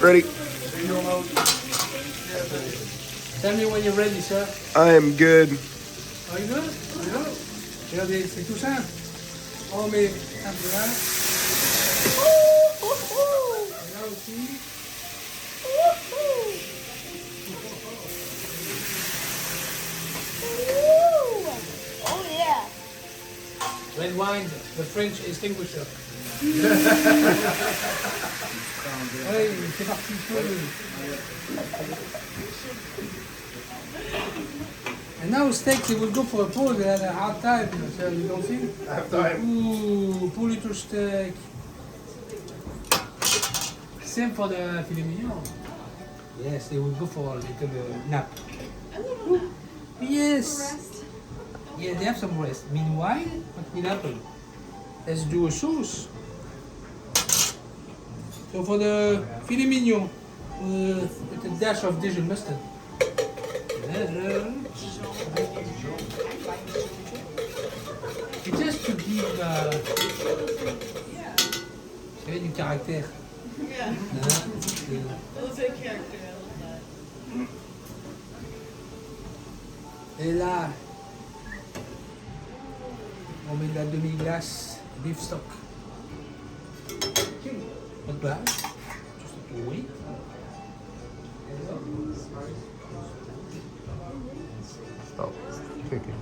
Ready? Tell me when you're ready, sir. I am good. Are you good? Regardez, c'est tout simple. On met un peu là. Et là aussi. Oh yeah. Red wine, the French extinguisher. Oui, c'est parti. And now steaks, it will go for a pause at a hard time, so you don't see? Half time. Ooh, 2 litre steak. Same for the filet mignon. Yes, they will go for a little nap. Yes. Yeah, they have some rest. Meanwhile, what will happen? Let's do a sauce. So for the filet mignon, with a dash of Dijon mustard. It's just to give du caractère. Yeah. Those are character. I love that. Et là, on met de la demi-glace beef stock. Not bad. Just a little wait. Stop. Kicking.